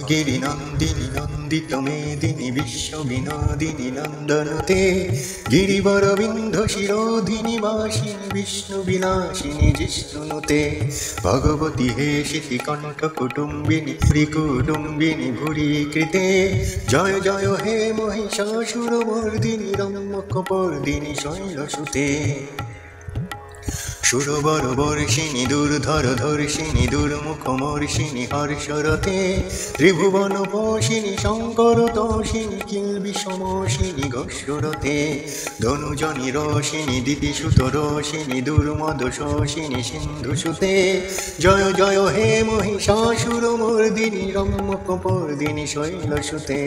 गिरि नंदिनी नंदित मेदिनी विश्व विनोदिनी नंदनुते गिरिवर विंध्य शिरोधिनी वासिनी विष्णु विनाशिनी जिष्णुनुते भगवती हे शितिकंठ कुटुंबिनी त्रिकुटुंबिनी भूरि कृते जय जय हे महिषासुरमर्दिनी रम्यकपर्दिनी शैलसुते सुरवर वर्षिणी दुर्धर धर्षिणी दुर्मुखमर्षिणी हर्षरते त्रिभुवन पोषिणी शंकर तोषिणी किल्बिषमोषिणी घोषरते धनुजनि रोषिणी दितिसुत रोषिणी दुर्मदशोषिणी सिन्धुसुते जय जय हे महिषासुरमर्दिनी रम्यकपर्दिनी शैलसुते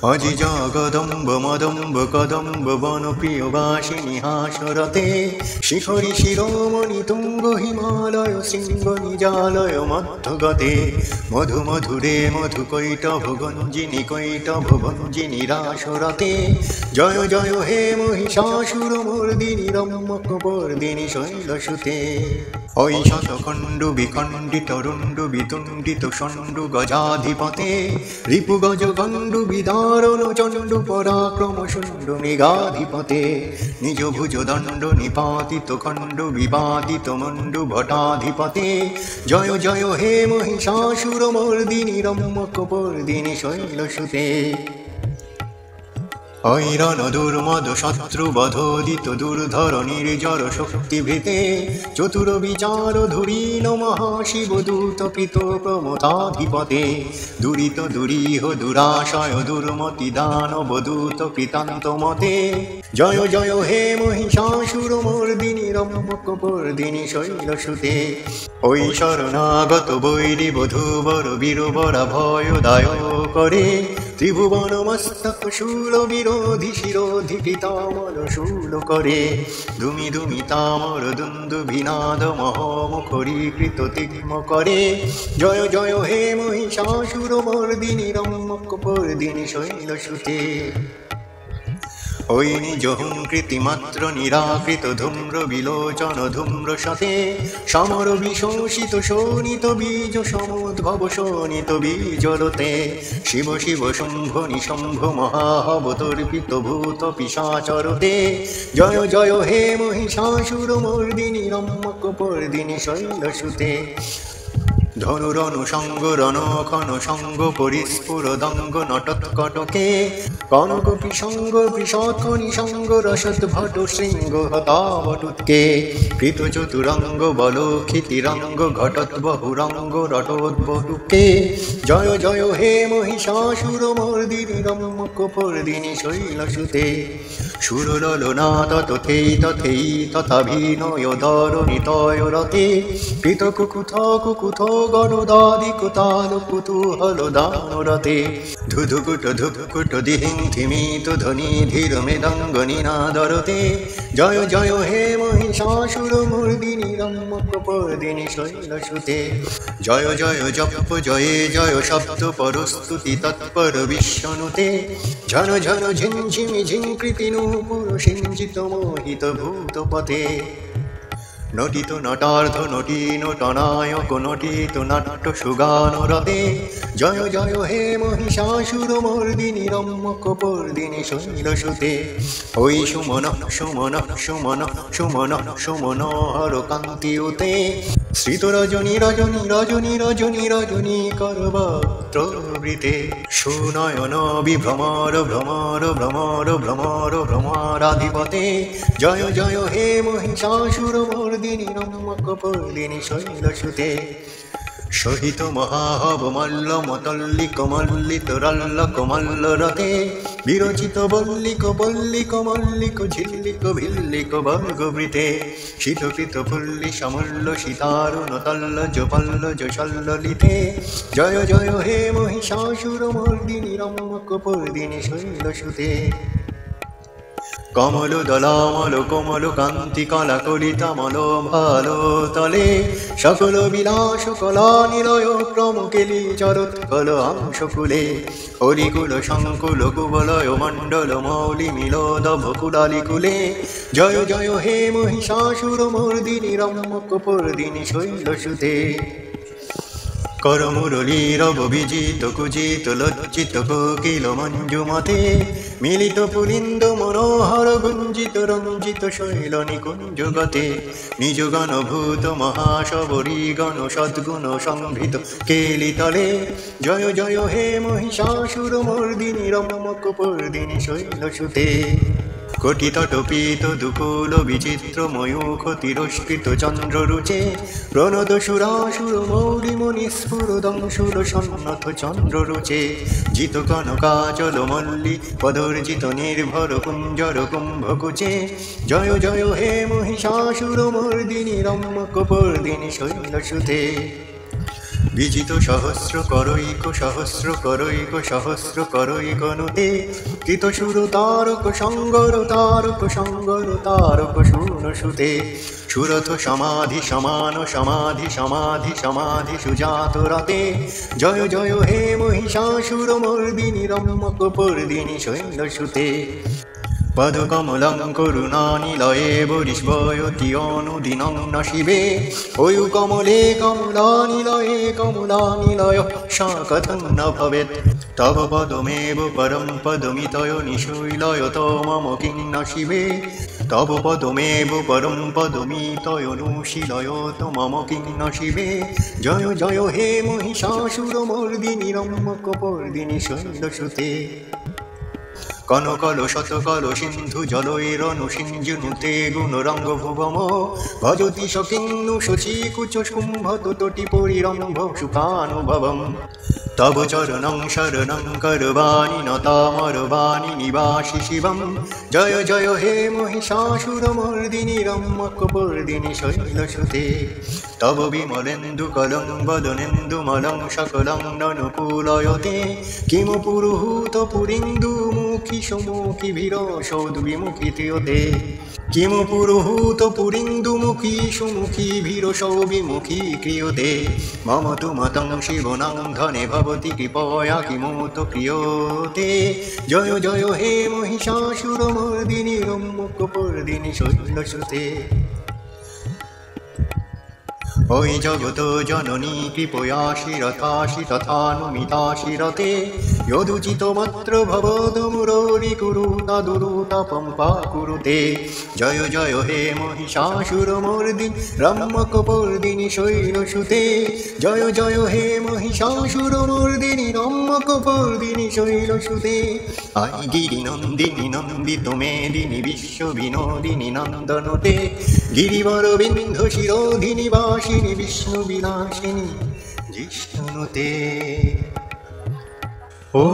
अजि जगदम्ब मदम्ब कदम्ब वनप्रियवासिनी हासरते शिखरि शिरोमणि तुंग हिमालय शृंग निजालय मध्यगते मधु मधुरे मधुकैटभ गंजिनी कैटभ भंजिनी रासरते जय जय हे महिषासुरमर्दिनी रम्यकपर्दिनी शैलसुते ओई शतखण्डु विखण्डित रुण्डु वितुण्डित षण्डु गजाधिपते रिपु गज गण्डु विदारण चण्डु पराक्रम शुण्डु निगाधिपते निज भुज दण्ड निपातित खण्डु विवादित मण्डु भटाधिपते जय जय हे महिषासुरमर्दिनी रम्यकपर्दिनी शैलसुते ऐरन दुर्मद शत्रु बधोदित दुर्धर निर्जर शक्तिभृते चतुर विचार धुरीन महाशिव दूत कृत प्रमथाधिपते दुरित दुरीह दुराशय दुर्मति दानव दूत कृतान्त मते जय जय हे महिषासुरमर्दिनी रम्यकपर्दिनी शैलसुते ओई शरणागत बैरी बधूवर वीरबरा भयदाय करे त्रिभुवन मस्तक शूल विरोधि शिरोधि पितामर शूल करे धूमि धूमि तामर दुन्दुभिनाद महमुखरीकृत तिग्म करे जय जय हे महिषासुरमर्दिनी रम्यकपर्दिनी शैलसुते ओई निज हुंकृतिमात्र निराकृत धूम्र विलोचन धूम्र शते समर विशोषित शोणित बीज समुद्भव शोणित बीजरते शिव शिव शुंभ निशंभ महाहवतर्पित भूत पिशाचरते जय जय हे महिषासुरमर्दिनी रम्यकपर्दिनी शैलसुते धनुरनुषंग रणखन संग परिस्फुर दंग नटत्कटके कनक पिशंग पिशात्कनि संग रसद भट श्रृंग हतावटुत्के कृत चतुरंग बलोखितिरंग घटत बहुरंग रटोद्बटुके जय जय हे महिषासुरमर्दिनी रम्यकपर्दिनी शैलसुते सुरललना तथे तथै तथाभिनय धरणितय रते कृत कुकुथ कुकुथ गरुदादिकुताल कुतूहल दानरते धुधुकुट धुकुट दिहिं धिमित ध्वनि धीर मृदंग निनादरते जय जय हे महिषासुरमर्दिनी रम्यकपर्दिनी शैलसुते जय जय जप जय जय शब्द परस्तुति तत्पर विश्वनुते झन झन झिंझिमि झिंकृति नूपुर सिंचित मोहित भूतपते नटित नटार्ध नटी नटनायक नटित नाट्य सुगानरते जय जय हे महिषासुरमर्दिनी रम्यकपर्दिनी शैलसुते ओई सुमन सुमन सुमन सुमन सुमनोहर कान्तियुते श्रित रजनी रजनी रजनी रजनी रजनी करवक्त्रवृते सुनयन विभ्रमर भ्रमर भ्रमर भ्रमर भ्रमराधिपते जय जय हे महिषासुरमर्दिनी रम्यकपर्दिनी शैलसुते सहित महाहव मल्ल मतल्लिक मल्लित रल्लक मल्लरते विरचित बल्लिक बल्लिक मल्लिक झिल्लिक भिल्लिक वर्गवृते शीतकृत फुल्लि समल्ल सितारुण तल्लज पल्लज शल्ललिते जय जय हे महिषासुरमर्दिनी रम्यकपर्दिनी शैलसुते কমল দলামল কোমল কান্তি কলা কলিতামল ভালো তলে সকল বিলাস কলা নিলয় প্রমুকেলি চরৎকল অংশকুলে হরিকুল সংকুল কুবলয় মণ্ডল মৌলি মিল দভ কুলালি কুলে জয় জয় হে মহিষাসুর মর্দিনী রম্যক পর্দিনী শৈলসুতে করমুরলী রব বিজিত কুজিত লজ্জিত কোকিল মঞ্জুমতে মিলিত পুলিন্দ মনোহর গুঞ্জিত রঞ্জিত শৈল নিকুঞ্জ গতে নিজ গণভূত মহাশবরী গণ সদ্গুণ সংভৃত কেলিতলে জয় জয় হে মহিষাসুর মর্দিনী রম্যক পর্দিনী শৈলসুতে কোটি তটপীত দুকুল বিচিত্র ময়ূখ তিরস্কৃত চন্দ্ররুচে প্রণত সুরাসুর মৌরি মণিস্ফুর দংশুর সন্নত চন্দ্ররুচে জিত কনকাচল মল্লী পদর্জিত নির্ভর কুঞ্জর কুম্ভকুচে জয় জয় হে মহিষাসুর মর্দিনী রম্যক পর্দিনী শৈলসুতে বিজিত সহস্র করৈক সহস্র করৈক নুতে কৃতসুর তারক সঙ্গর তারক শূনসুতে সুরথ সমাধি সমান সমাধি সুজাত রাতে জয় জয় হে মহিষাসুর মর্দিনী রম্যক পর্দিনী শৈলসুতে পদকমলং করুণানিলয়ে বরিষ্বয়তি অনুদিনং ন শিবে অয়ু কমলে কমলানিলয় সা কথং ন ভবেৎ তব পদমেব পরম পদমিতয় নিশৈলয়ত মম কিং ন শিবে তব পদমেব পরম পদমিতয় নুশীলয়ত মম কিং ন শিবে জয় জয় হে মহিষাসুর মর্দিনী রম্যক পর্দিনী শৈলসুতে কনকল শতকল সিন্ধু জলৈরনু সিঞ্জুনুতে গুণরঙ্গ ভুবম ভজতি সকিন্নু শচী কুচ কুম্ভত তটি পরিরম্ভ সুখানুভবম তব চরণং শরণং করবাণি নতামরবাণি নিবাসি শিবম জয় জয় হে মহিষাসুর মর্দিনী রম্যক পর্দিনী শৈলসুতে তব বিমলেন্দু কলং বদনেন্দু মলং সকলং ননুকূলয়তে কিমু পুরুহূত পুরিন্দু মুখী সমুখী ভীর সৌদ বিমুখী ত্রিয়তে কিমু পুরুহূত পুরিন্দু মুখী সুমুখী ভীর সৌবিমুখী ক্রিয়তে মম তু মতং শিবনং ধনে ভবতি কৃপয়া কিমুত ক্রিয়তে জয় জয় হে মহিষাসুর মর্দিনী রম্যক পর্দিনী শৈলসুতে ওই জগত জননী কৃপয়াসি রথাসি তথানুমিতাসি রতে যদুচিত মাত্র ভবদ মুররি কুরুতা দুরুতা পম্পা কুরুতে জয় জয় হে মহিষাসুর মর্দিনী রম্যক পর্দিনী শৈলসুতে জয় জয় হে মহিষাসুর মর্দিনী রম্যক পর্দিনী শৈলসুতে আই গিরি নন্দিনী নন্দিত মেদিনী বিশ্ব বিনোদিনী নন্দনতে গিরিবর বিন্ধ শিরোধিনী বাসিনী বিষ্ণু বিলাসিনী জিষ্ণুতে ও